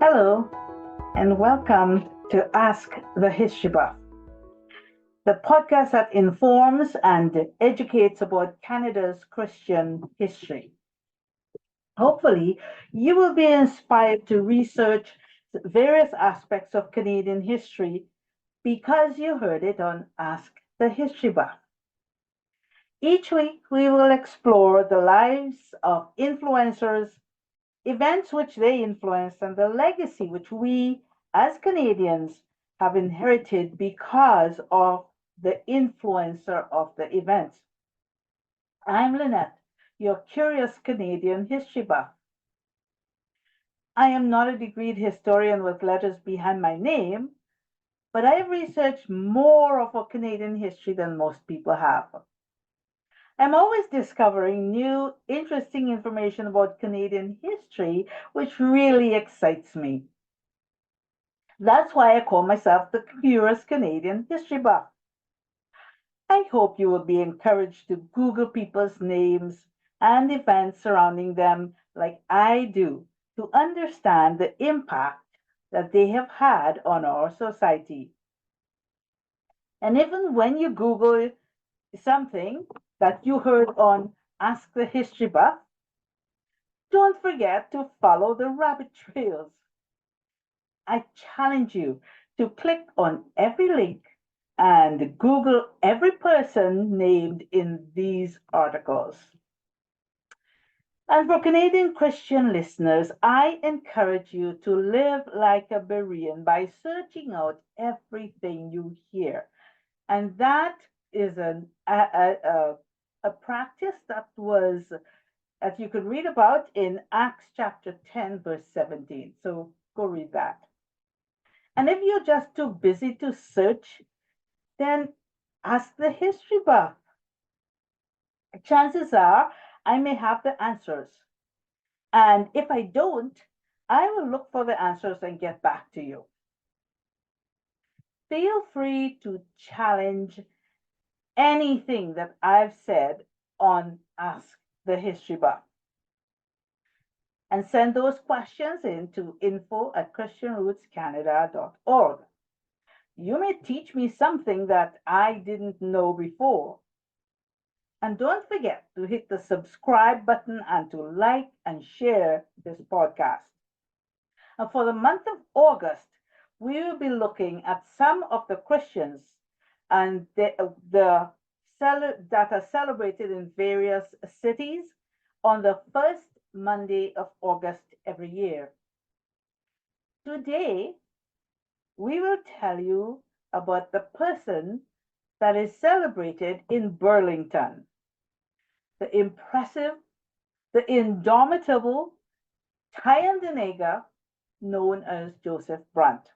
Hello, and welcome to Ask the History Buff, the podcast that informs and educates about Canada's Christian history. Hopefully, you will be inspired to research various aspects of Canadian history because you heard it on Ask the History Buff. Each week, we will explore the lives of influencers, events which they influenced, and the legacy which we as Canadians have inherited because of the influencer of the events. I'm Lynette, your curious Canadian history buff. I am not a degreed historian with letters behind my name, but I have researched more of our Canadian history than most people have. I'm always discovering new, interesting information about Canadian history, which really excites me. That's why I call myself the curious Canadian history buff. I hope you will be encouraged to Google people's names and events surrounding them like I do to understand the impact that they have had on our society. And even when you Google something that you heard on Ask the History Buff, don't forget to follow the rabbit trails. I challenge you to click on every link and Google every person named in these articles. And for Canadian Christian listeners, I encourage you to live like a Berean by searching out everything you hear. And that is a practice that you could read about in Acts chapter 10, verse 17. So go read that. And if you're just too busy to search, then ask the history buff. Chances are I may have the answers. And if I don't, I will look for the answers and get back to you. Feel free to challenge anything that I've said on Ask the History Buff. And send those questions in to info@christianrootscanada.org. You may teach me something that I didn't know before. And don't forget to hit the subscribe button and to like and share this podcast. And for the month of August, we will be looking at some of the Christians and that are celebrated in various cities on the first Monday of August every year. Today, we will tell you about the person that is celebrated in Burlington. The impressive, the indomitable Thayendanegea, known as Joseph Brant.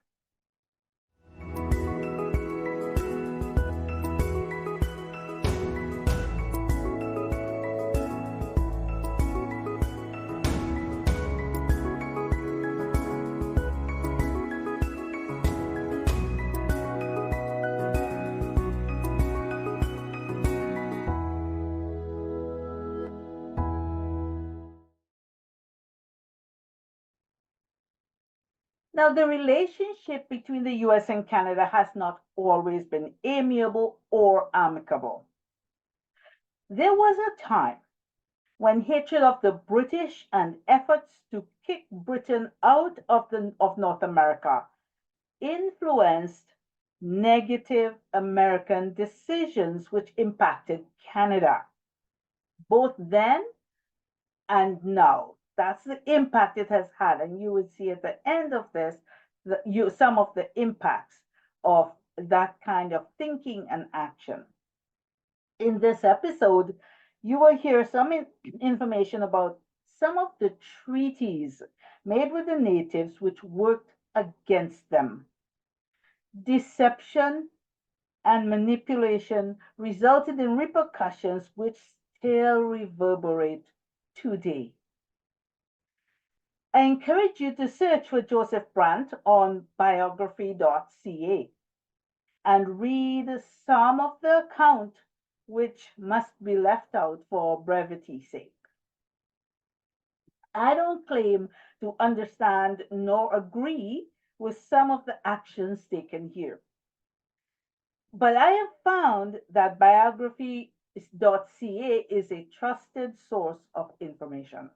Now, the relationship between the US and Canada has not always been amiable or amicable. There was a time when hatred of the British and efforts to kick Britain out of North America influenced negative American decisions which impacted Canada, both then and now. That's the impact it has had. And you would see at the end of this some of the impacts of that kind of thinking and action. In this episode, you will hear some information about some of the treaties made with the natives which worked against them. Deception and manipulation resulted in repercussions which still reverberate today. I encourage you to search for Joseph Brant on biography.ca and read some of the account which must be left out for brevity's sake. I don't claim to understand nor agree with some of the actions taken here, but I have found that biography.ca is a trusted source of information.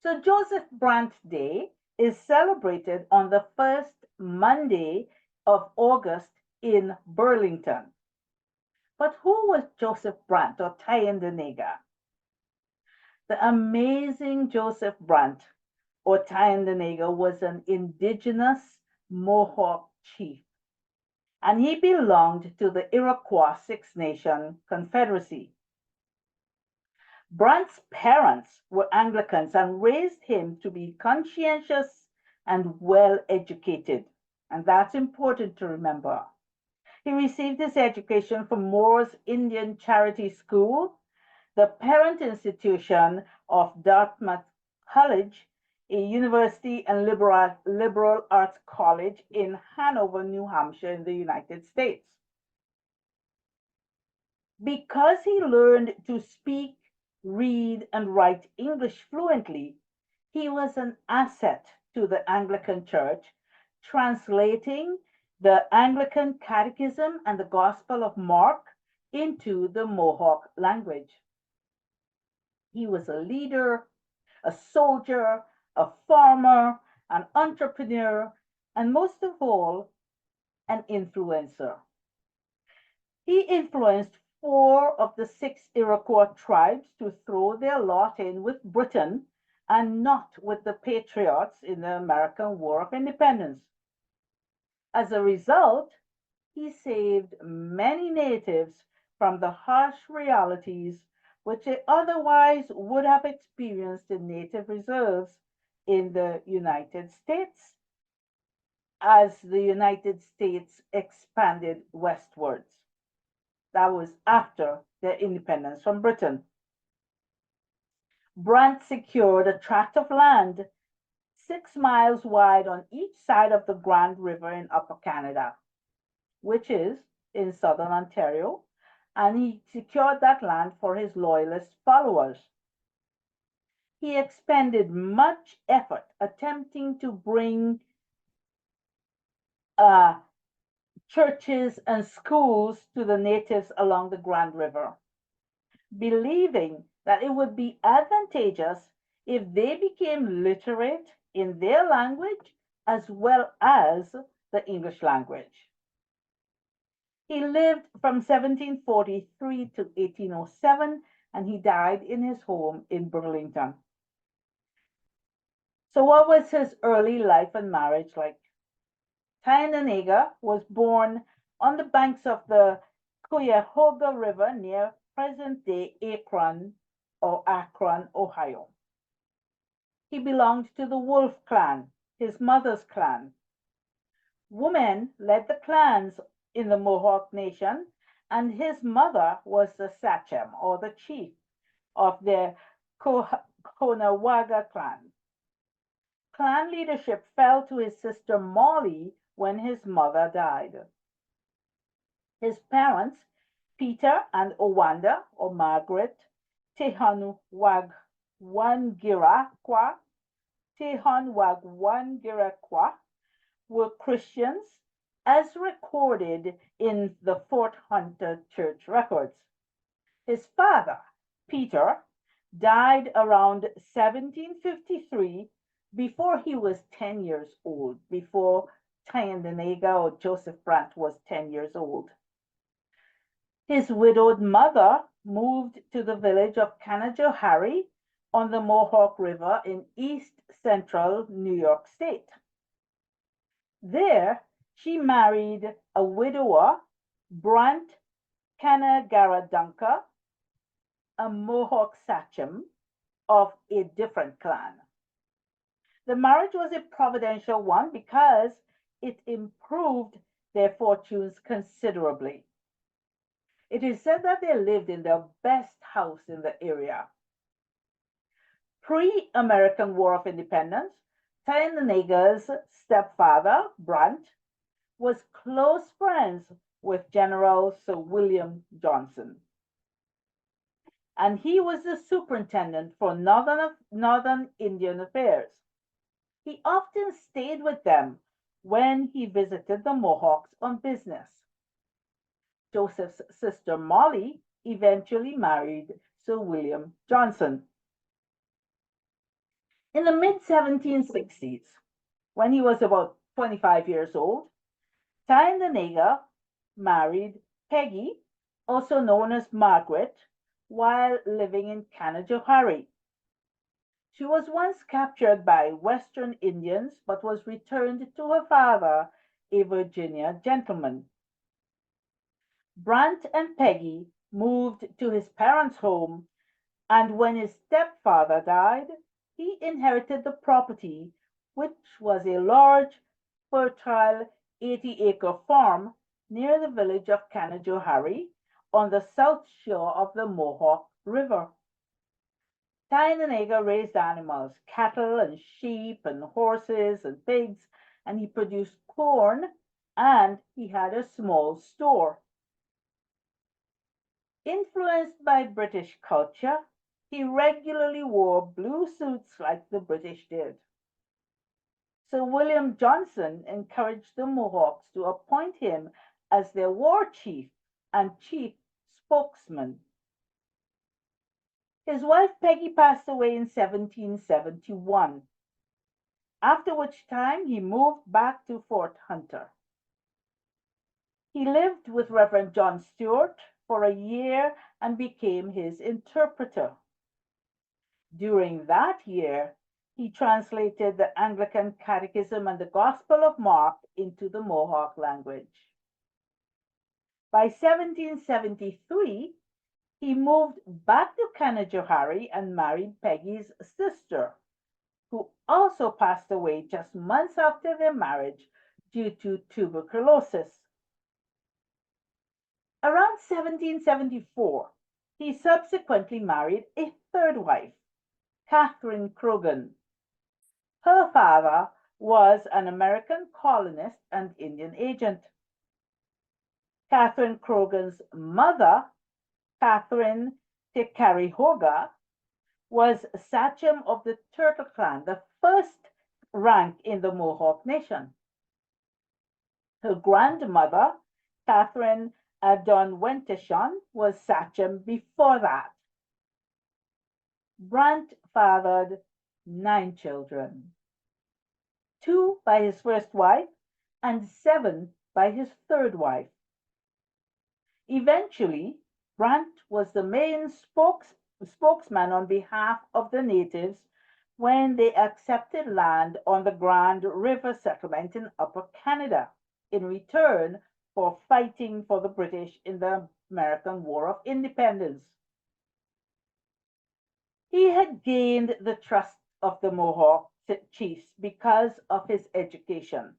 So Joseph Brant Day is celebrated on the first Monday of August in Burlington. But who was Joseph Brant or Thayendanegea? The amazing Joseph Brant or Thayendanegea was an indigenous Mohawk chief, and he belonged to the Iroquois Six Nation Confederacy. Brant's parents were Anglicans and raised him to be conscientious and well educated. And that's important to remember. He received his education from Moore's Indian Charity School, the parent institution of Dartmouth College, a university and liberal arts college in Hanover, New Hampshire, in the United States. Because he learned to speak, read, and write English fluently, he was an asset to the Anglican Church, translating the Anglican Catechism and the Gospel of Mark into the Mohawk language. He was a leader, a soldier, a farmer, an entrepreneur, and most of all, an influencer. He influenced 4 of the 6 Iroquois tribes to throw their lot in with Britain and not with the patriots in the American War of Independence. As a result, he saved many natives from the harsh realities which they otherwise would have experienced in native reserves in the United States as the United States expanded westwards. That was after their independence from Britain. Brant secured a tract of land 6 miles wide on each side of the Grand River in Upper Canada, which is in southern Ontario, and he secured that land for his loyalist followers. He expended much effort attempting to bring churches and schools to the natives along the Grand River, believing that it would be advantageous if they became literate in their language as well as the English language. He lived from 1743 to 1807, and he died in his home in Burlington. So, what was his early life and marriage like? Thayendanegea was born on the banks of the Cuyahoga River near present-day Akron, Ohio. He belonged to the Wolf clan, his mother's clan. Women led the clans in the Mohawk Nation, and his mother was the sachem or the chief of the Conawaga clan. Clan leadership fell to his sister Molly when his mother died. His parents, Peter and Owanda or Margaret Tehanwagwangirakwa, were Christians as recorded in the Fort Hunter church records. His father, Peter, died around 1753 before he was 10 years old, before Thayendanegea or Joseph Brant was 10 years old. His widowed mother moved to the village of Canajoharie on the Mohawk River in east central New York State. There, she married a widower, Brant Kanagaradunka, a Mohawk sachem of a different clan. The marriage was a providential one because it improved their fortunes considerably. It is said that they lived in the best house in the area. Pre-American War of Independence, Thayendanegea's stepfather, Brant, was close friends with General Sir William Johnson. and he was the superintendent for Northern Indian affairs. He often stayed with them when he visited the Mohawks on business. Joseph's sister Molly eventually married Sir William Johnson. In the mid 1760s, when he was about 25 years old, Thayendanegea married Peggy, also known as Margaret, while living in Canajoharie. She was once captured by Western Indians but was returned to her father, a Virginia gentleman. Brant and Peggy moved to his parents' home, and when his stepfather died, he inherited the property, which was a large, fertile 80-acre farm near the village of Canajoharie on the south shore of the Mohawk River. Thayendanegea raised animals, cattle and sheep and horses and pigs, and he produced corn, and he had a small store. Influenced by British culture, he regularly wore blue suits like the British did. Sir William Johnson encouraged the Mohawks to appoint him as their war chief and chief spokesman. His wife Peggy passed away in 1771, after which time he moved back to Fort Hunter. He lived with Reverend John Stewart for a year and became his interpreter. During that year, he translated the Anglican Catechism and the Gospel of Mark into the Mohawk language. By 1773, he moved back to Canajoharie and married Peggy's sister, who also passed away just months after their marriage due to tuberculosis. Around 1774, he subsequently married a third wife, Catherine Croghan. Her father was an American colonist and Indian agent. Catherine Croghan's mother, Catherine Tekarehoga, was sachem of the Turtle Clan, the first rank in the Mohawk Nation. Her grandmother, Catherine Adonwentishon, was sachem before that. Brant fathered 9 children, 2 by his first wife and 7 by his third wife. Eventually, Brant was the main spokesman on behalf of the natives when they accepted land on the Grand River settlement in Upper Canada in return for fighting for the British in the American War of Independence. He had gained the trust of the Mohawk chiefs because of his education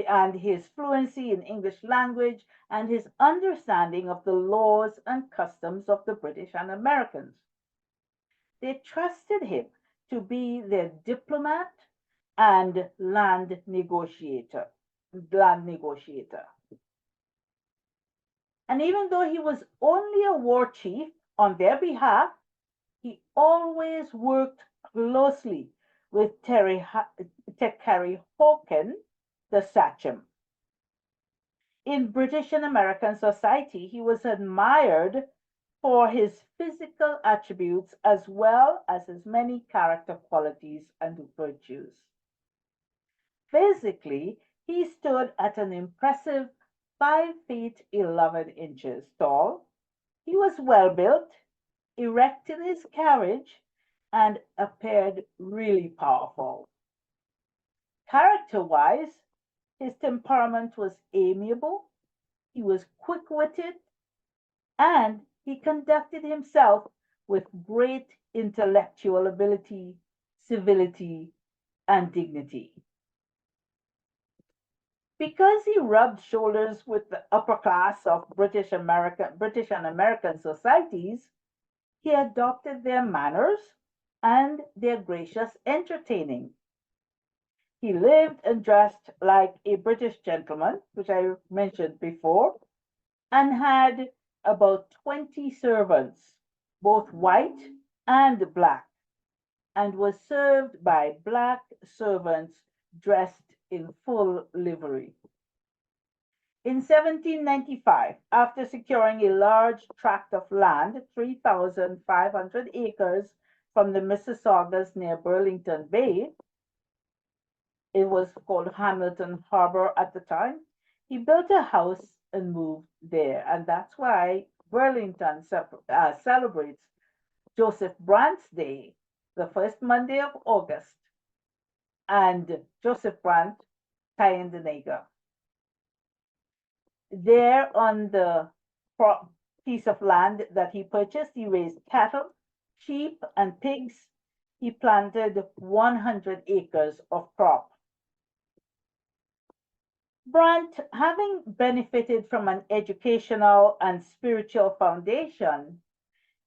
and his fluency in English language and his understanding of the laws and customs of the British and Americans. They trusted him to be their diplomat and land negotiator. And even though he was only a war chief on their behalf, he always worked closely with Tekarehogan, the sachem. In British and American society, he was admired for his physical attributes as well as his many character qualities and virtues. Physically, he stood at an impressive 5 feet 11 inches tall. He was well built, erect in his carriage, and appeared really powerful. Character-wise, his temperament was amiable, he was quick-witted, and he conducted himself with great intellectual ability, civility, and dignity. Because he rubbed shoulders with the upper class of British and American societies, he adopted their manners and their gracious entertaining. He lived and dressed like a British gentleman, which I mentioned before, and had about 20 servants, both white and black, and was served by black servants dressed in full livery. In 1795, after securing a large tract of land, 3,500 acres from the Mississaugas near Burlington Bay, it was called Hamilton Harbor at the time, he built a house and moved there. And that's why Burlington celebrates Joseph Brant's Day, the first Monday of August, and Joseph Brant, Thayendanegea. There on the piece of land that he purchased, he raised cattle, sheep, and pigs. He planted 100 acres of crop. Brant, having benefited from an educational and spiritual foundation,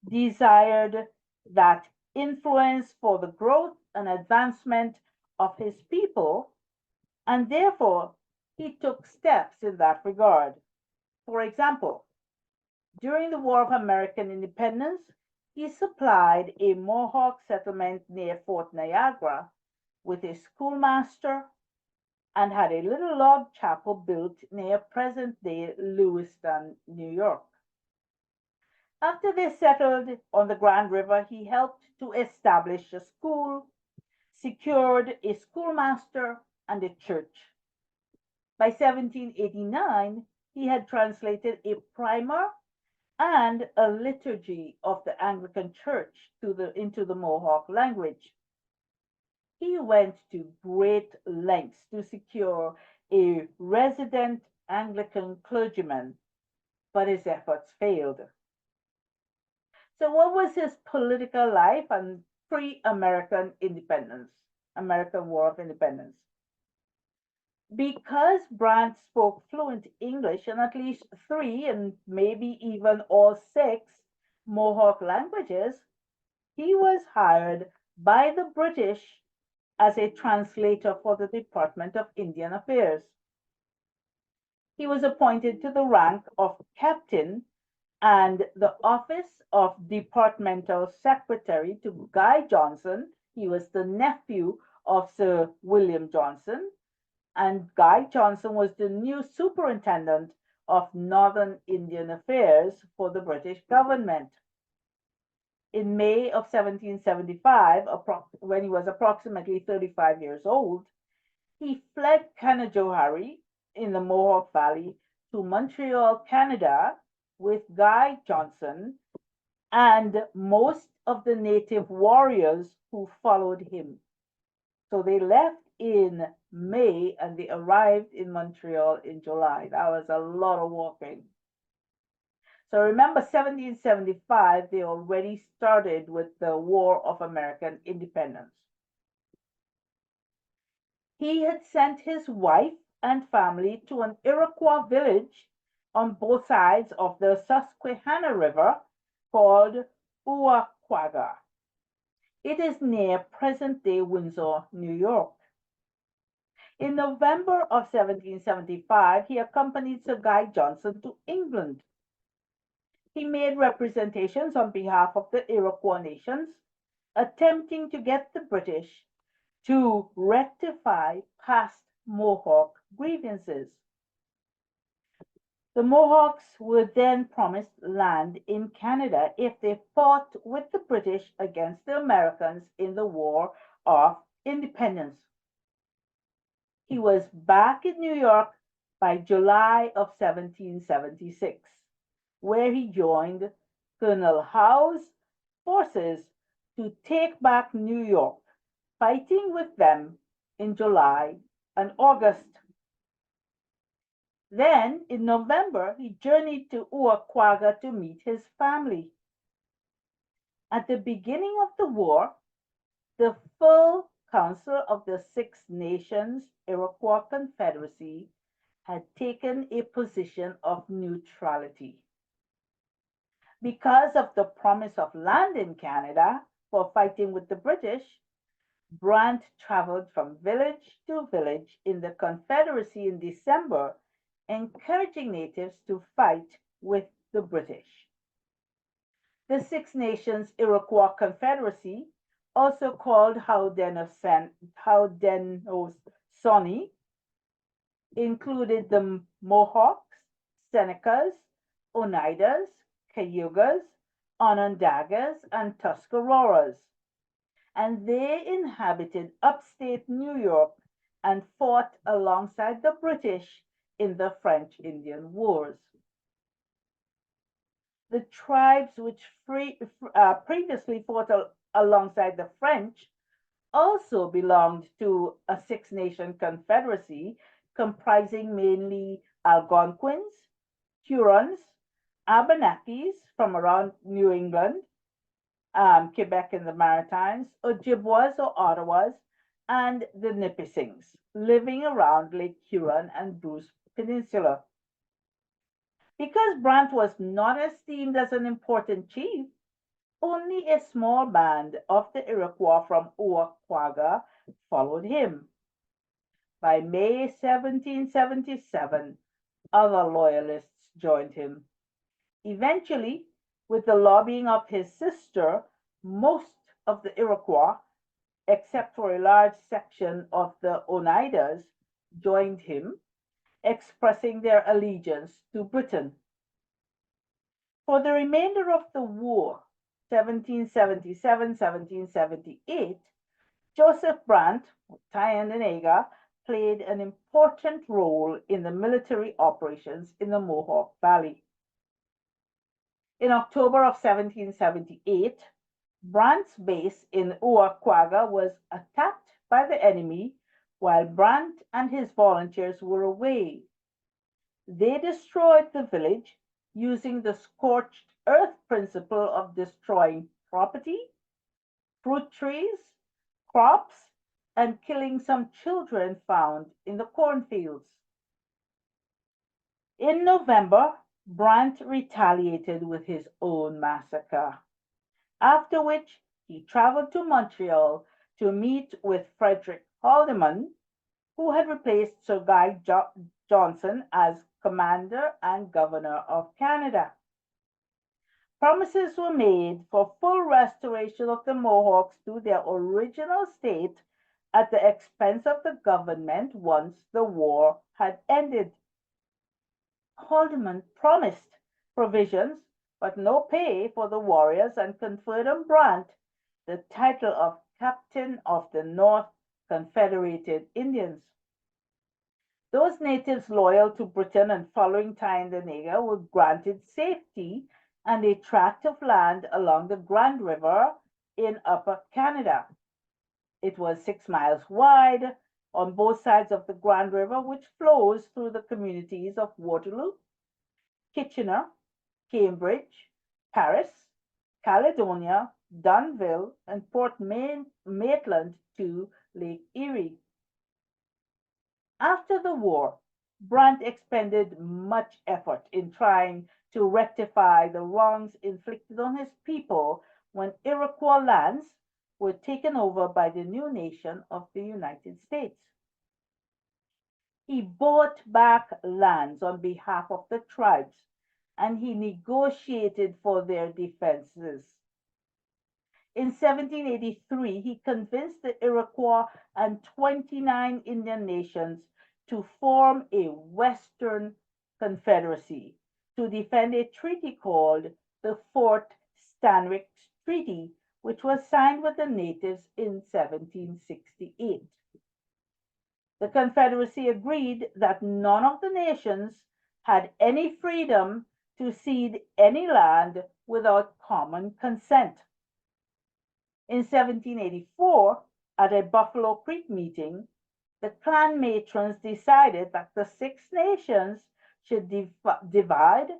desired that influence for the growth and advancement of his people, and therefore he took steps in that regard. For example, during the War of American Independence, he supplied a Mohawk settlement near Fort Niagara with a schoolmaster and had a little log chapel built near present-day Lewiston, New York. After they settled on the Grand River, he helped to establish a school, secured a schoolmaster, and a church. By 1789, he had translated a primer and a liturgy of the Anglican Church into the Mohawk language. He went to great lengths to secure a resident Anglican clergyman, but his efforts failed. So, what was his political life and pre-American independence, American War of Independence? Because Brant spoke fluent English and at least three and maybe even all six Mohawk languages, he was hired by the British as a translator for the Department of Indian Affairs. He was appointed to the rank of captain and the office of departmental secretary to Guy Johnson. He was the nephew of Sir William Johnson, and Guy Johnson was the new superintendent of Northern Indian Affairs for the British government. In May of 1775, when he was approximately 35 years old, he fled Canajoharie in the Mohawk Valley to Montreal, Canada, with Guy Johnson and most of the native warriors who followed him. So they left in May and they arrived in Montreal in July. That was a lot of walking. So remember, 1775, they already started with the War of American Independence. He had sent his wife and family to an Iroquois village on both sides of the Susquehanna River called Uwakwaga. It is near present-day Windsor, New York. In November of 1775, he accompanied Sir Guy Johnson to England. He made representations on behalf of the Iroquois nations, attempting to get the British to rectify past Mohawk grievances. The Mohawks were then promised land in Canada if they fought with the British against the Americans in the War of Independence. He was back in New York by July of 1776, where he joined Colonel Howe's forces to take back New York, fighting with them in July and August. Then, in November, he journeyed to Uwakwaga to meet his family. At the beginning of the war, the full Council of the Six Nations Iroquois Confederacy had taken a position of neutrality. Because of the promise of land in Canada for fighting with the British, Brant traveled from village to village in the Confederacy in December, encouraging natives to fight with the British. The Six Nations Iroquois Confederacy, also called Haudenosaunee, included the Mohawks, Senecas, Oneidas, Cayugas, Onondagas, and Tuscaroras, and they inhabited upstate New York and fought alongside the British in the French Indian Wars. The tribes which previously fought alongside the French also belonged to a Six-Nation confederacy comprising mainly Algonquins, Hurons, Abenakis from around New England, Quebec and the Maritimes, Ojibwas or Ottawas, and the Nipissings, living around Lake Huron and Bruce Peninsula. Because Brant was not esteemed as an important chief, only a small band of the Iroquois from Oaquaga followed him. By May 1777, other loyalists joined him. Eventually, with the lobbying of his sister, most of the Iroquois, except for a large section of the Oneidas, joined him, expressing their allegiance to Britain. For the remainder of the war, 1777-1778, Joseph Brant, Thayendanegea, played an important role in the military operations in the Mohawk Valley. In October of 1778, Brant's base in Oaquaga was attacked by the enemy while Brant and his volunteers were away. They destroyed the village using the scorched earth principle of destroying property, fruit trees, crops, and killing some children found in the cornfields. In November, Brant retaliated with his own massacre, after which he traveled to Montreal to meet with Frederick Haldimand, who had replaced Sir Guy Johnson as Commander and Governor of Canada. Promises were made for full restoration of the Mohawks to their original state at the expense of the government once the war had ended. Haldimand promised provisions but no pay for the warriors and conferred on Brant the title of Captain of the North Confederated Indians. Those natives loyal to Britain and following Thayendanegea were granted safety and a tract of land along the Grand River in Upper Canada. It was 6 miles wide on both sides of the Grand River, which flows through the communities of Waterloo, Kitchener, Cambridge, Paris, Caledonia, Dunnville, and Port Maitland to Lake Erie. After the war, Brant expended much effort in trying to rectify the wrongs inflicted on his people when Iroquois lands were taken over by the new nation of the United States. He bought back lands on behalf of the tribes and he negotiated for their defenses. In 1783, he convinced the Iroquois and 29 Indian nations to form a Western Confederacy to defend a treaty called the Fort Stanwix Treaty, which was signed with the natives in 1768. The Confederacy agreed that none of the nations had any freedom to cede any land without common consent. In 1784, at a Buffalo Creek meeting, the clan matrons decided that the Six Nations should divide,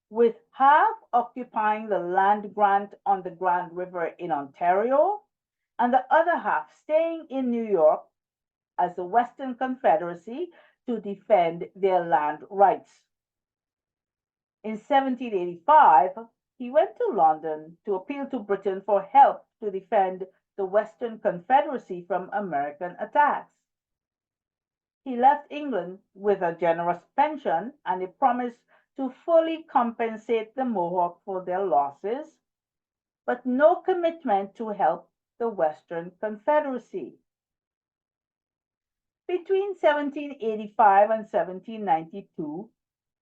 with half occupying the land grant on the Grand River in Ontario and the other half staying in New York as the Western Confederacy to defend their land rights. In 1785, he went to London to appeal to Britain for help to defend the Western Confederacy from American attacks. He left England with a generous pension and a promise to fully compensate the Mohawk for their losses, but no commitment to help the Western Confederacy. Between 1785 and 1792,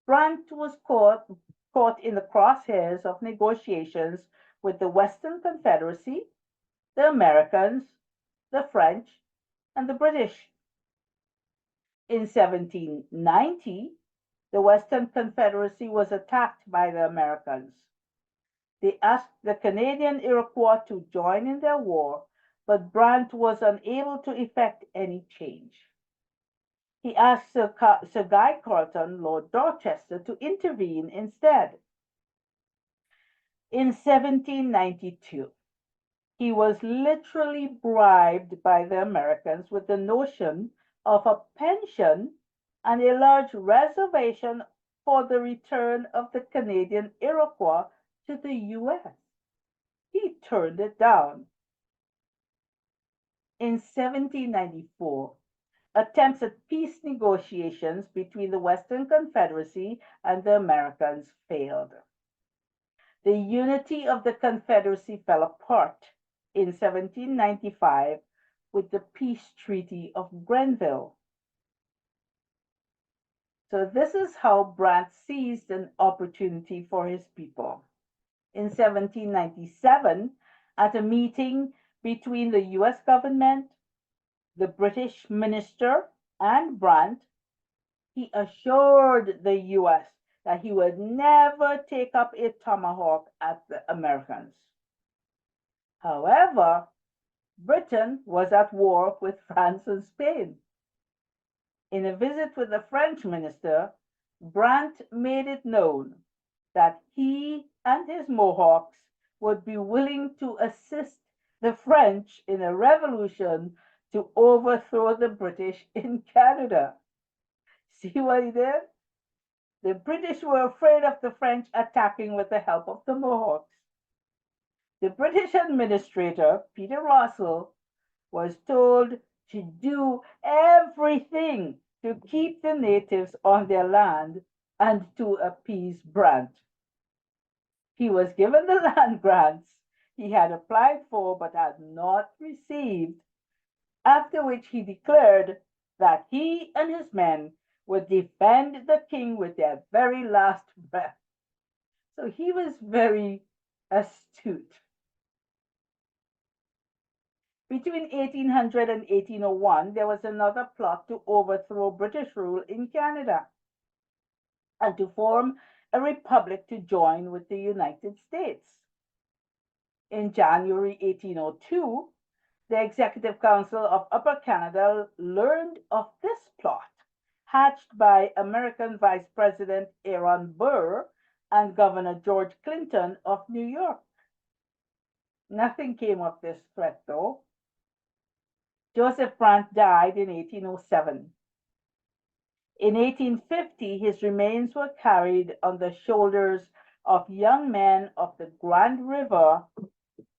Brant was caught in the crosshairs of negotiations with the Western Confederacy, the Americans, the French, and the British. In 1790, the Western Confederacy was attacked by the Americans. They asked the Canadian Iroquois to join in their war, but Brant was unable to effect any change. He asked Sir Guy Carleton, Lord Dorchester, to intervene instead. In 1792, he was literally bribed by the Americans with the notion of a pension and a large reservation for the return of the Canadian Iroquois to the U.S. He turned it down. In 1794, attempts at peace negotiations between the Western Confederacy and the Americans failed. The unity of the Confederacy fell apart in 1795 with the Peace Treaty of Grenville. So this is how Brant seized an opportunity for his people. In 1797, at a meeting between the US government, the British minister, and Brant, he assured the US that he would never take up a tomahawk at the Americans. However, Britain was at war with France and Spain. In a visit with the French minister, Brant made it known that he and his Mohawks would be willing to assist the French in a revolution to overthrow the British in Canada. See what he did? The British were afraid of the French attacking with the help of the Mohawks. The British administrator, Peter Russell, was told to do everything to keep the natives on their land and to appease Brant. He was given the land grants he had applied for but had not received, after which he declared that he and his men would defend the king with their very last breath. So he was very astute. Between 1800 and 1801, there was another plot to overthrow British rule in Canada and to form a republic to join with the United States. In January 1802, the Executive Council of Upper Canada learned of this plot, hatched by American Vice President Aaron Burr and Governor George Clinton of New York. Nothing came of this threat, though. Joseph Brant died in 1807. In 1850, his remains were carried on the shoulders of young men of the Grand River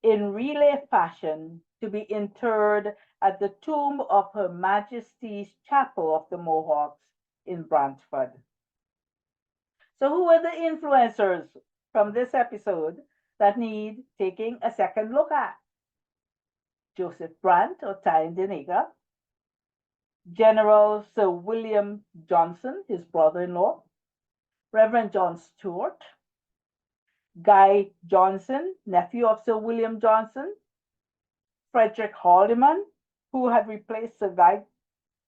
in relay fashion to be interred at the tomb of Her Majesty's Chapel of the Mohawks in Brantford. So who were the influencers from this episode that need taking a second look at? Joseph Brant or Thayendanegea, General Sir William Johnson, his brother-in-law, Reverend John Stuart, Guy Johnson, nephew of Sir William Johnson, Frederick Haldimand, who had replaced Sir Guy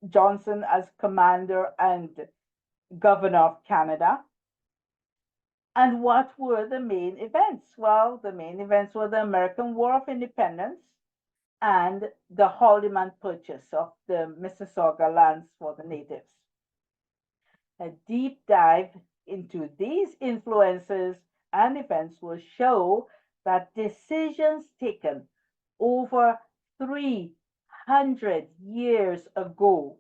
Johnson as commander and governor of Canada. And what were the main events? Well, the main events were the American War of Independence and the Haldimand purchase of the Mississauga lands for the natives. A deep dive into these influences and events will show that decisions taken over 300 years ago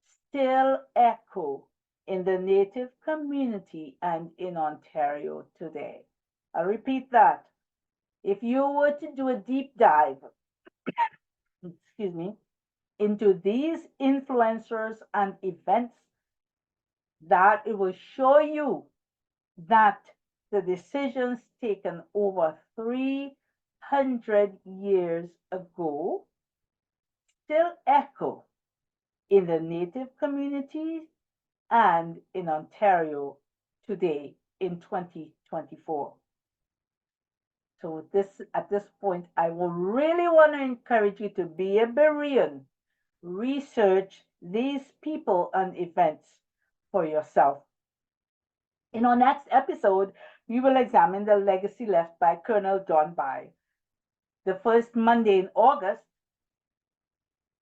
still echo in the Native community and in Ontario today. I'll repeat that. If you were to do a deep dive, into these influencers and events, that it will show you that the decisions taken over 300 100 years ago still echo in the Native communities and in Ontario today in 2024. So at this point, I will really want to encourage you to be a Berean. Research these people and events for yourself. In our next episode, we will examine the legacy left by Colonel John By. The first Monday in August,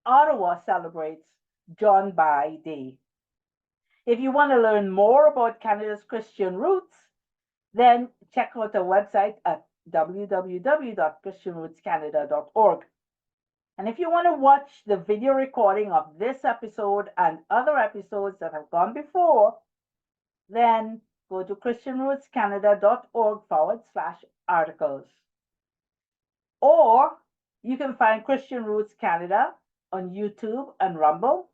Ottawa celebrates John By Day. If you want to learn more about Canada's Christian roots, then check out our website at www.christianrootscanada.org. And if you want to watch the video recording of this episode and other episodes that have gone before, then go to christianrootscanada.org/articles. Or you can find Christian Roots Canada on YouTube and Rumble.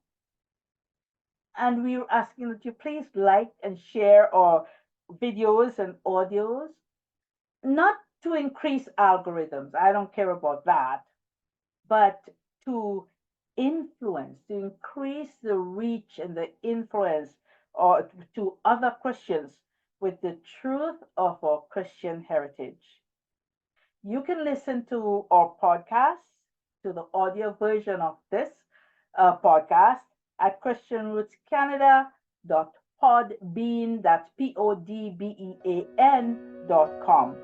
And we're asking that you please like and share our videos and audios, not to increase algorithms, I don't care about that, but to influence, to increase the reach and the influence or to other Christians with the truth of our Christian heritage. You can listen to our podcast, to the audio version of this podcast at christianrootscanada.podbean, that's podbean.com.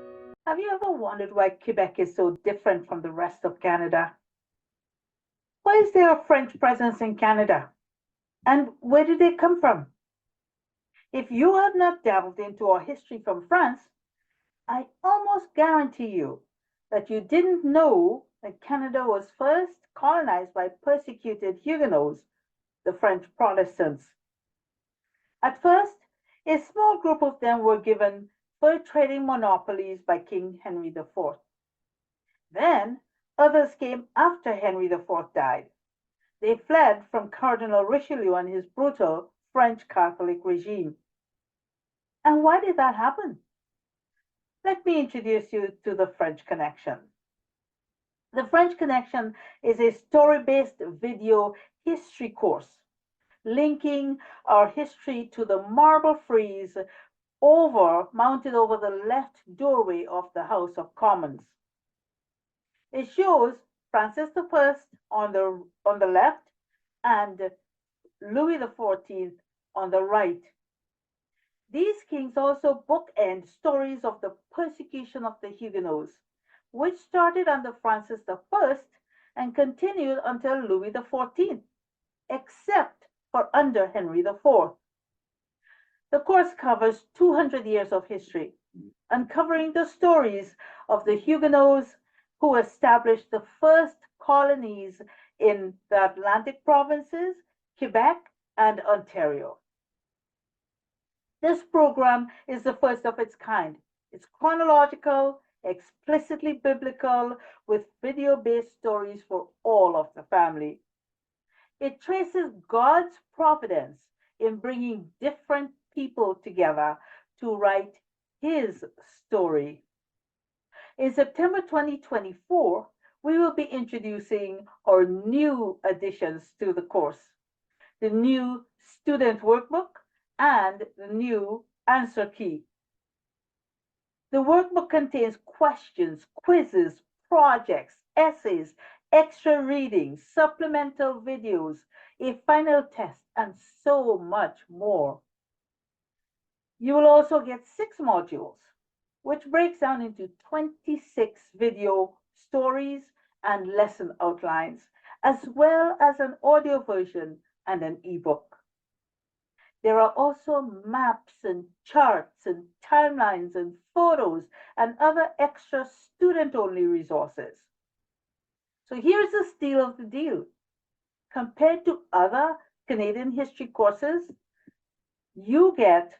Have you ever wondered why Quebec is so different from the rest of Canada? Why is there a French presence in Canada? And where did they come from? If you have not delved into our history from France, I almost guarantee you that you didn't know that Canada was first colonized by persecuted Huguenots, the French Protestants. At first, a small group of them were given fur trading monopolies by King Henry IV. Then, others came after Henry IV died. They fled from Cardinal Richelieu and his brutal French Catholic regime. And why did that happen? Let me introduce you to the French Connection. The French Connection is a story-based video history course linking our history to the marble frieze mounted over the left doorway of the House of Commons. It shows Francis I on the left and Louis XIV on the right. These kings also bookend stories of the persecution of the Huguenots, which started under Francis I and continued until Louis XIV, except for under Henry IV. The course covers 200 years of history, uncovering the stories of the Huguenots who established the first colonies in the Atlantic provinces, Quebec, and Ontario. This program is the first of its kind. It's chronological, explicitly biblical, with video-based stories for all of the family. It traces God's providence in bringing different people together to write His story. In September 2024, we will be introducing our new additions to the course, the new student workbook and the new answer key. The workbook contains questions, quizzes, projects, essays, extra readings, supplemental videos, a final test, and so much more. You will also get 6 modules, which breaks down into 26 video stories and lesson outlines, as well as an audio version and an ebook. There are also maps and charts and timelines and photos and other extra student-only resources. So here's the steal of the deal. Compared to other Canadian history courses, you get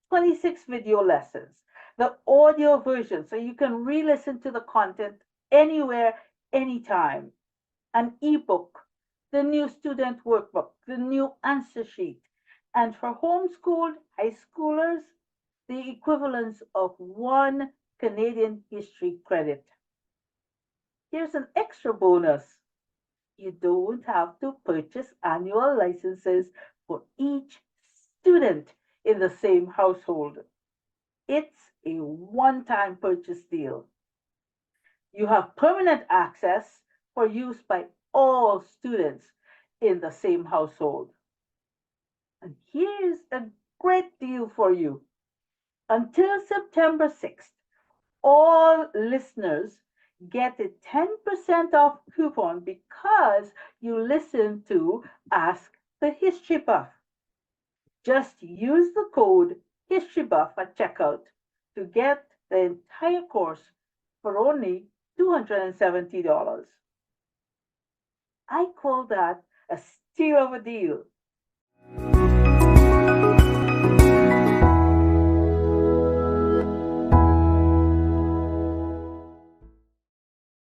26 video lessons, the audio version, so you can re-listen to the content anywhere, anytime, an ebook, the new student workbook, the new answer sheet, and for homeschooled high schoolers, the equivalence of 1 Canadian history credit. Here's an extra bonus. You don't have to purchase annual licenses for each student in the same household. It's a one-time purchase deal. You have permanent access for use by all students in the same household. And here's a great deal for you. Until September 6th, all listeners get a 10% off coupon because you listen to Ask the History Buff. Just use the code HistoryBuff at checkout to get the entire course for only $270. I call that a steal of a deal.